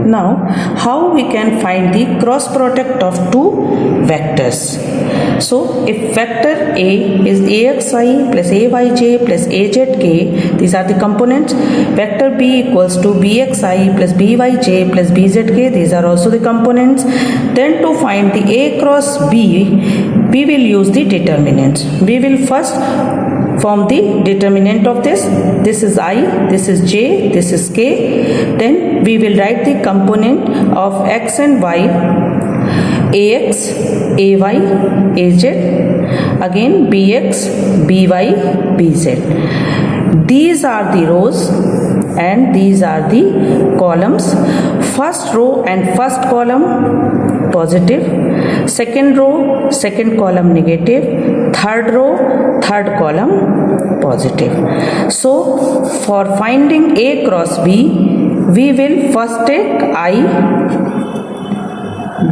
Now, how we can find the cross product of two vectors? So, if vector A is axi plus ayj plus azk, these are the components. Vector B equals to bxi plus byj plus bzk, these are also the components. Then to find the A cross B, we will use the determinants. We will first form the determinant of this. This is I, this is j, this is k. Then we will write the component of x and y, ax, ay, az, again bx, by, bz. These are the rows and these are the columns. First row and first column positive, second row, second column negative, third row, third column positive. So for finding A cross B, we will first take I,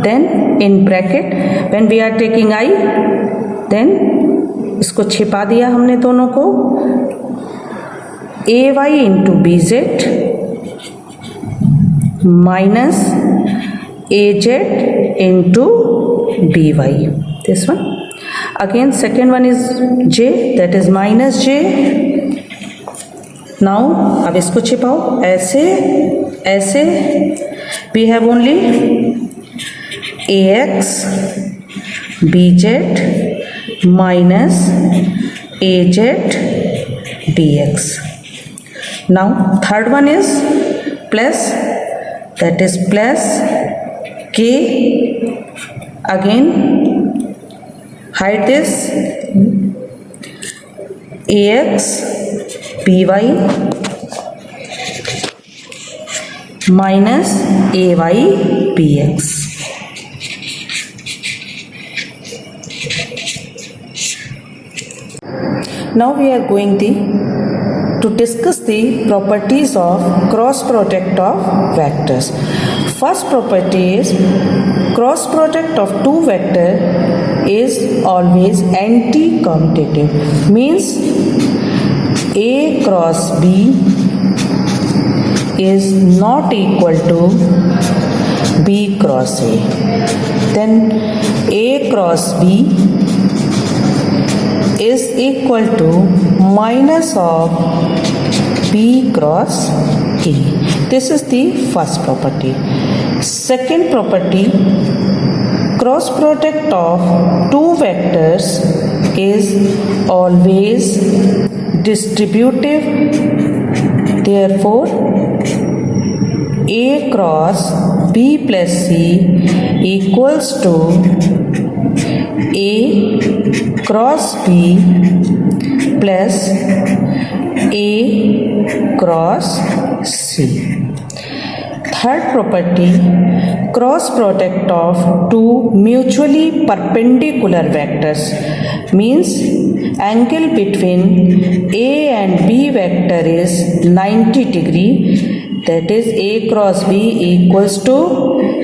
then in bracket when we are taking I, then इसको छिपा दिया हमने दोनों को, ay into bz minus az into by, this one. Again second one is j, that is minus j. Now अब इसको छिपाओ, ऐसे ऐसे we have only ax bz minus az dx. Now third one is plus, that is plus k, again hide this, ax by minus ay bx. Now we are going to discuss the properties of cross product of vectors. First property is cross product of two vector is always anti-commutative, means A cross B is not equal to B cross A. Then A cross B is equal to minus of B cross A. This is the first property. Second property, cross product of two vectors is always distributive. Therefore, A cross B plus C equals to A cross B plus A cross C. Third property, cross product of two mutually perpendicular vectors, means angle between A and B vector is 90 degree, that is A cross B equals to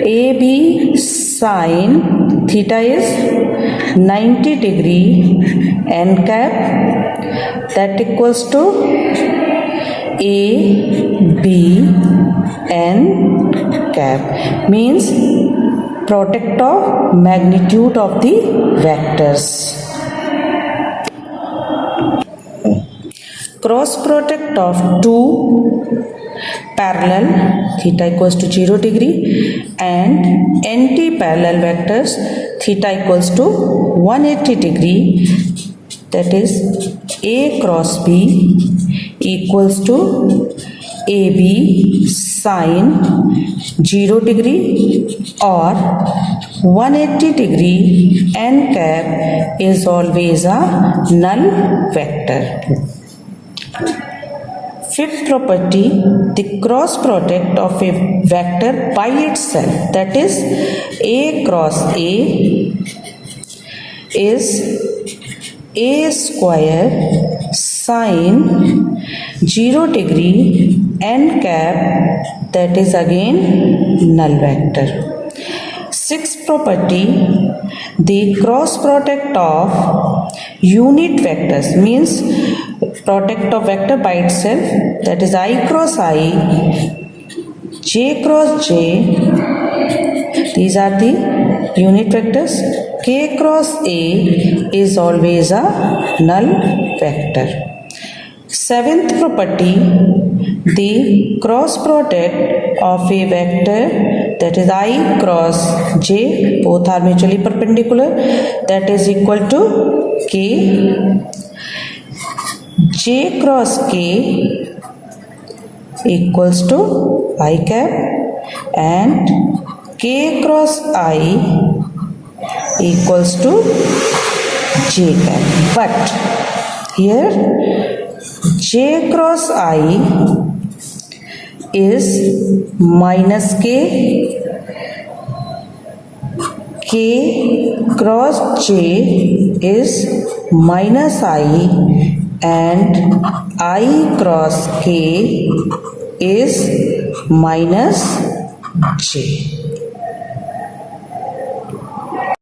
AB sin theta is 90 degree n cap, that equals to A B n cap, means product of magnitude of the vectors. Cross product of two parallel, theta equals to 0 degree, and anti-parallel vectors, theta equals to 180 degree, that is A cross B equals to AB sin 0 degree or 180 degree n cap is always a null vector. Fifth property, the cross product of a vector by itself, that is A cross A is A square sin 0 degree n cap, that is again null vector. Sixth property, the cross product of unit vectors, means product of vector by itself, that is I cross I, j J cross J, these are the unit vectors. K cross A is always a null vector. Seventh property, the cross product of a vector, that is I cross J, both are mutually perpendicular, that is equal to K. J cross K equals to I cap, and K cross I equals to J cap. But here J cross I is minus K, K cross J is minus I, and I cross K is minus J.